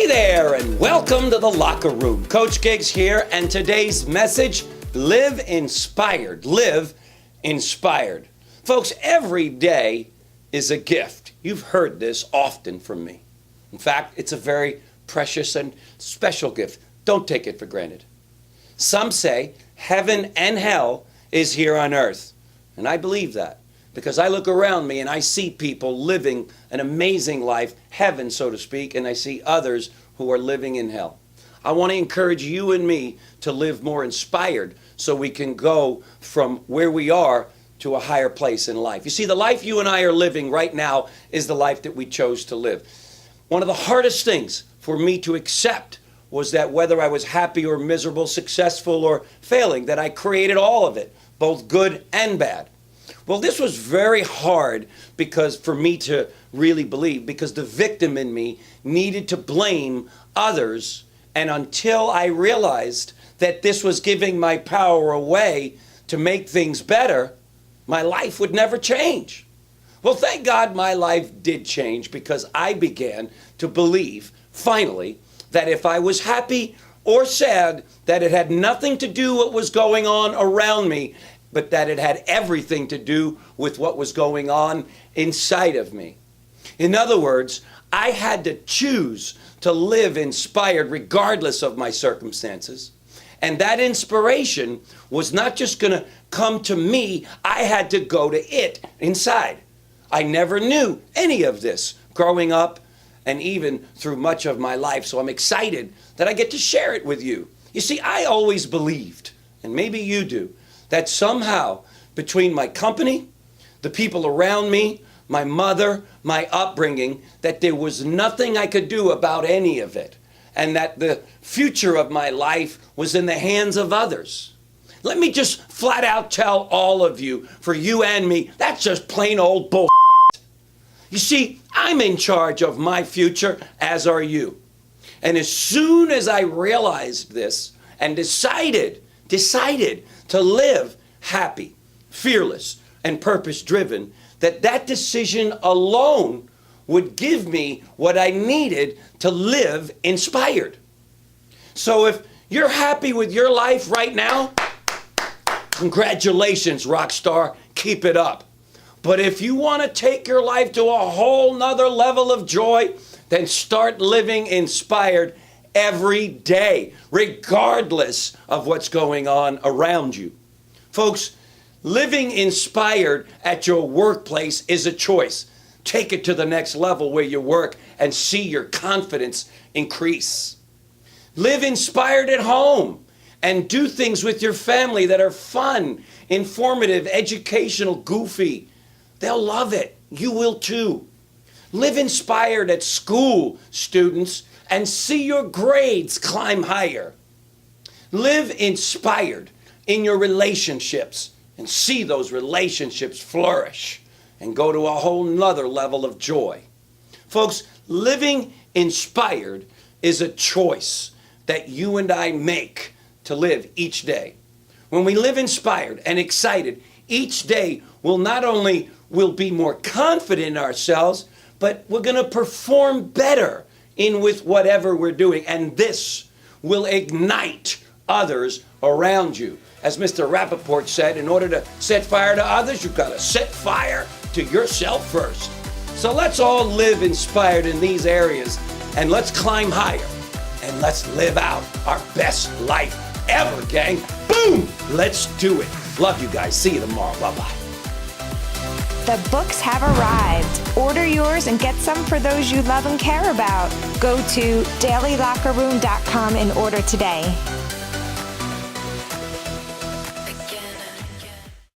Hey there, and welcome to the Locker Room. Coach Giggs here, and today's message, live inspired. Live inspired. Folks, every day is a gift. You've heard this often from me. In fact, it's a very precious and special gift. Don't take it for granted. Some say heaven and hell is here on earth, and I believe that because I look around me and I see people living an amazing life, heaven, so to speak, and I see others who are living in hell. I want to encourage you and me to live more inspired so we can go from where we are to a higher place in life. You see, the life you and I are living right now is the life that we chose to live. One of the hardest things for me to accept was that whether I was happy or miserable, successful or failing, that I created all of it, both good and bad. Well, this was very hard because for me to really believe, because the victim in me needed to blame others. And until I realized that this was giving my power away to make things better, my life would never change. Well, thank God my life did change because I began to believe, finally, that if I was happy or sad, that it had nothing to do with what was going on around me, but that it had everything to do with what was going on inside of me. In other words, I had to choose to live inspired regardless of my circumstances. And that inspiration was not just going to come to me, I had to go to it inside. I never knew any of this growing up and even through much of my life. So I'm excited that I get to share it with you. You see, I always believed, and maybe you do, that somehow between my company, the people around me, my mother, my upbringing, that there was nothing I could do about any of it, and that the future of my life was in the hands of others. Let me just flat out tell all of you, for you and me, that's just plain old bullshit. You see, I'm in charge of my future, as are you. And as soon as I realized this and decided to live happy, fearless, and purpose-driven, that decision alone would give me what I needed to live inspired. So if you're happy with your life right now, congratulations, rock star, keep it up. But if you want to take your life to a whole nother level of joy, then start living inspired every day, regardless of what's going on around you. Folks, living inspired at your workplace is a choice. Take it to the next level where you work and see your confidence increase. Live inspired at home and do things with your family that are fun, informative, educational, goofy. They'll love it. You will too. Live inspired at school, students, and see your grades climb higher. Live inspired in your relationships and see those relationships flourish and go to a whole nother level of joy. Folks, living inspired is a choice that you and I make to live each day. When we live inspired and excited, each day will not only will be more confident in ourselves, but we're going to perform better in with whatever we're doing. And this will ignite others around you. As Mr. Rappaport said, in order to set fire to others, you've got to set fire to yourself first. So let's all live inspired in these areas, and let's climb higher, and let's live out our best life ever, gang. Boom! Let's do it. Love you guys. See you tomorrow. Bye-bye. The books have arrived. Order yours and get some for those you love and care about. Go to dailylockerroom.com and order today.